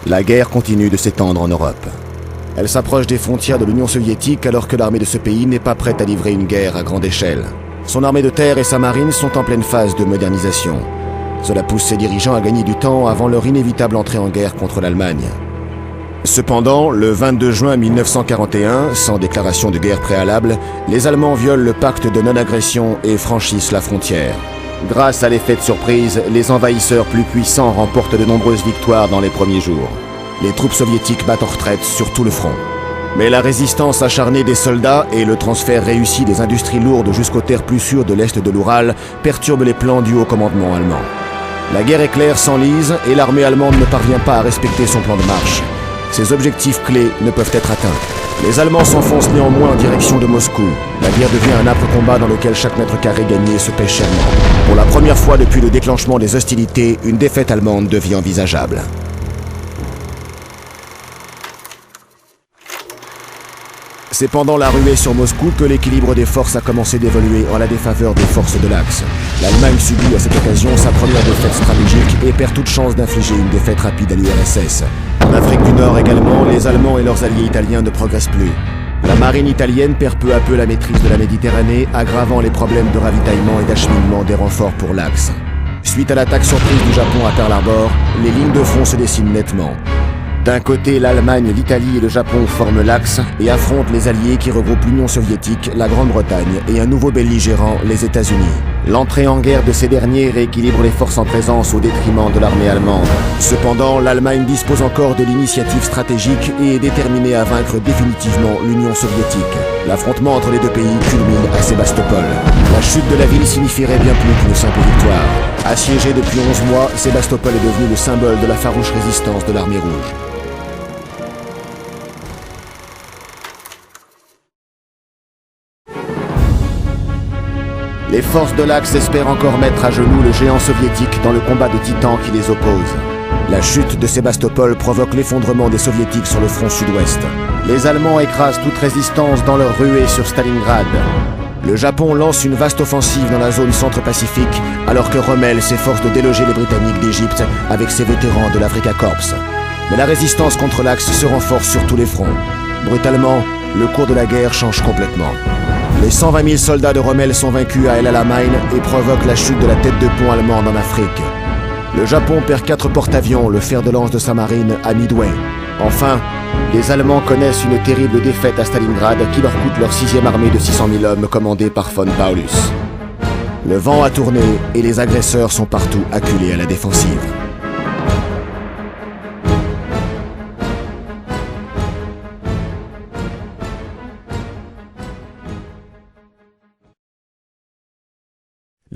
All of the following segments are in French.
La guerre continue de s'étendre en Europe. Elle s'approche des frontières de l'Union soviétique alors que l'armée de ce pays n'est pas prête à livrer une guerre à grande échelle. Son armée de terre et sa marine sont en pleine phase de modernisation. Cela pousse ses dirigeants à gagner du temps avant leur inévitable entrée en guerre contre l'Allemagne. Cependant, le 22 juin 1941, sans déclaration de guerre préalable, les Allemands violent le pacte de non-agression et franchissent la frontière. Grâce à l'effet de surprise, les envahisseurs plus puissants remportent de nombreuses victoires dans les premiers jours. Les troupes soviétiques battent en retraite sur tout le front. Mais la résistance acharnée des soldats et le transfert réussi des industries lourdes jusqu'aux terres plus sûres de l'est de l'Oural perturbent les plans du haut commandement allemand. La guerre éclair s'enlise et l'armée allemande ne parvient pas à respecter son plan de marche. Ses objectifs clés ne peuvent être atteints. Les Allemands s'enfoncent néanmoins en direction de Moscou. La guerre devient un âpre combat dans lequel chaque mètre carré gagné se paie chèrement. Pour la première fois depuis le déclenchement des hostilités, une défaite allemande devient envisageable. C'est pendant la ruée sur Moscou que l'équilibre des forces a commencé d'évoluer en la défaveur des forces de l'Axe. L'Allemagne subit à cette occasion sa première défaite stratégique et perd toute chance d'infliger une défaite rapide à l'URSS. En Afrique du Nord également, les Allemands et leurs alliés italiens ne progressent plus. La marine italienne perd peu à peu la maîtrise de la Méditerranée, aggravant les problèmes de ravitaillement et d'acheminement des renforts pour l'Axe. Suite à l'attaque surprise du Japon à Pearl Harbor, les lignes de front se dessinent nettement. D'un côté, l'Allemagne, l'Italie et le Japon forment l'Axe et affrontent les alliés qui regroupent l'Union soviétique, la Grande-Bretagne et un nouveau belligérant, les États-Unis. L'entrée en guerre de ces derniers rééquilibre les forces en présence au détriment de l'armée allemande. Cependant, l'Allemagne dispose encore de l'initiative stratégique et est déterminée à vaincre définitivement l'Union soviétique. L'affrontement entre les deux pays culmine à Sébastopol. La chute de la ville signifierait bien plus qu'une simple victoire. Assiégée depuis 11 mois, Sébastopol est devenu le symbole de la farouche résistance de l'armée rouge. Les forces de l'Axe espèrent encore mettre à genoux le géant soviétique dans le combat de titans qui les oppose. La chute de Sébastopol provoque l'effondrement des soviétiques sur le front sud-ouest. Les Allemands écrasent toute résistance dans leur ruée sur Stalingrad. Le Japon lance une vaste offensive dans la zone centre-pacifique alors que Rommel s'efforce de déloger les Britanniques d'Égypte avec ses vétérans de l'Afrika Korps. Mais la résistance contre l'Axe se renforce sur tous les fronts. Brutalement, le cours de la guerre change complètement. Les 120 000 soldats de Rommel sont vaincus à El Alamein et provoquent la chute de la tête de pont allemande en Afrique. Le Japon perd 4 porte-avions, le fer de lance de sa marine, à Midway. Enfin, les Allemands connaissent une terrible défaite à Stalingrad qui leur coûte leur 6e armée de 600 000 hommes commandée par von Paulus. Le vent a tourné et les agresseurs sont partout acculés à la défensive.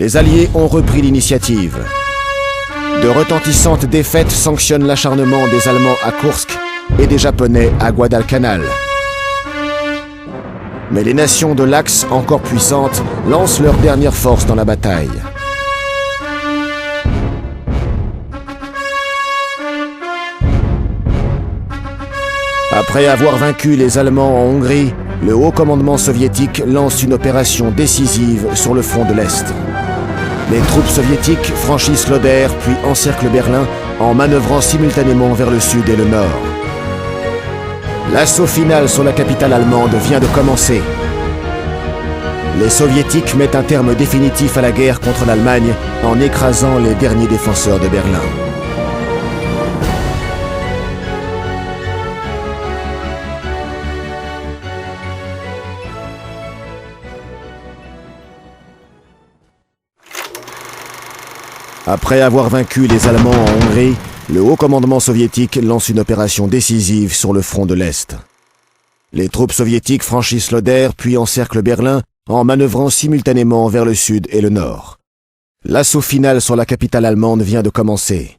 Les Alliés ont repris l'initiative. De retentissantes défaites sanctionnent l'acharnement des Allemands à Koursk et des Japonais à Guadalcanal. Mais les nations de l'Axe, encore puissantes, lancent leurs dernières forces dans la bataille. Après avoir vaincu les Allemands en Hongrie, le haut commandement soviétique lance une opération décisive sur le front de l'Est. Les troupes soviétiques franchissent l'Oder puis encerclent Berlin en manœuvrant simultanément vers le sud et le nord. L'assaut final sur la capitale allemande vient de commencer. Les soviétiques mettent un terme définitif à la guerre contre l'Allemagne en écrasant les derniers défenseurs de Berlin. Après avoir vaincu les Allemands en Hongrie, le haut commandement soviétique lance une opération décisive sur le front de l'Est. Les troupes soviétiques franchissent l'Oder puis encerclent Berlin en manœuvrant simultanément vers le sud et le nord. L'assaut final sur la capitale allemande vient de commencer.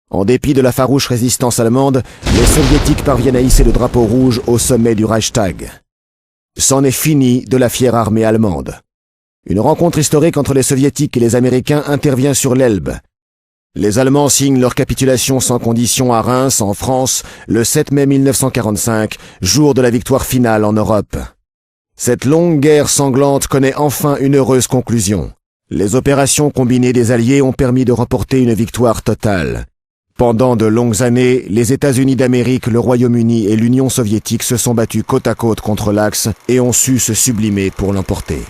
En dépit de la farouche résistance allemande, les soviétiques parviennent à hisser le drapeau rouge au sommet du Reichstag. C'en est fini de la fière armée allemande. Une rencontre historique entre les Soviétiques et les Américains intervient sur l'Elbe. Les Allemands signent leur capitulation sans condition à Reims, en France, le 7 mai 1945, jour de la victoire finale en Europe. Cette longue guerre sanglante connaît enfin une heureuse conclusion. Les opérations combinées des Alliés ont permis de remporter une victoire totale. Pendant de longues années, les États-Unis d'Amérique, le Royaume-Uni et l'Union soviétique se sont battus côte à côte contre l'Axe et ont su se sublimer pour l'emporter.